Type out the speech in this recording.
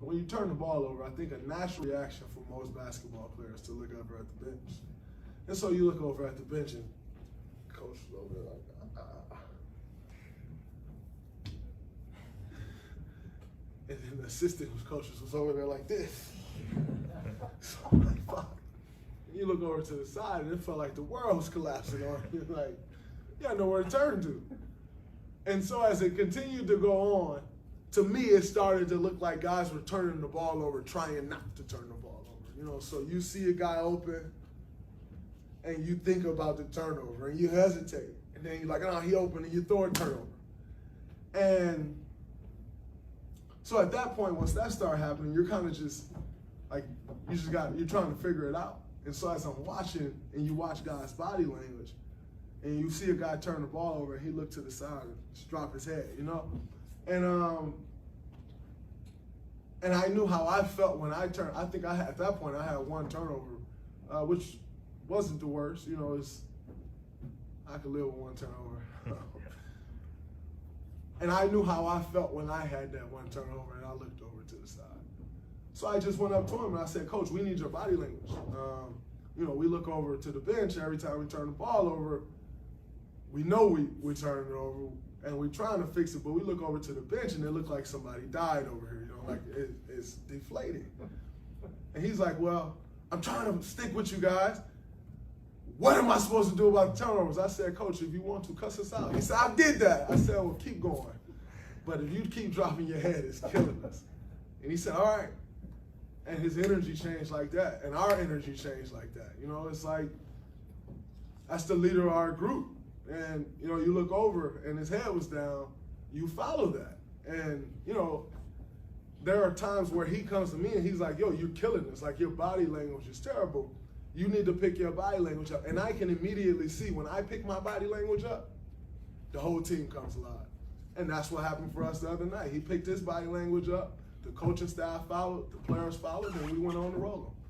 When you turn the ball over, I think a natural reaction for most basketball players to look over at the bench. And so you look over at the bench and coach is over there like, And then the assistant coaches was over there like this. So I'm like, fuck. And you look over to the side and it felt like the world was collapsing on you. Like, you got nowhere to turn to. And so as it continued to go on, to me, it started to look like guys were turning the ball over, trying not to turn the ball over. You know, so you see a guy open, and you think about the turnover, and you hesitate, and then you're like, oh, he open, and you throw a turnover. And so at that point, once that started happening, you're kind of just like, you're trying to figure it out. And so as I'm watching, and you watch guys' body language, and you see a guy turn the ball over, and he looked to the side and just drop his head, you know? And I knew how I felt when I turned. I think at that point I had one turnover, which wasn't the worst. You know, I could live with one turnover. And I knew how I felt when I had that one turnover, and I looked over to the side. So I just went up to him and I said, Coach, we need your body language. You know, we look over to the bench every time we turn the ball over. We know we turn it over. And we're trying to fix it, but we look over to the bench and it looked like somebody died over here, you know, like it's deflating. And he's like, well, I'm trying to stick with you guys. What am I supposed to do about the turnovers? I said, Coach, if you want to, cuss us out. He said, I did that. I said, well, keep going. But if you keep dropping your head, it's killing us. And he said, all right. And his energy changed like that. And our energy changed like that. You know, it's like, that's the leader of our group. And, you know, you look over and his head was down, you follow that. And, you know, there are times where he comes to me and he's like, yo, you're killing us. Like, your body language is terrible. You need to pick your body language up. And I can immediately see when I pick my body language up, the whole team comes alive. And that's what happened for us the other night. He picked his body language up, the coaching staff followed, the players followed, and we went on to roll them.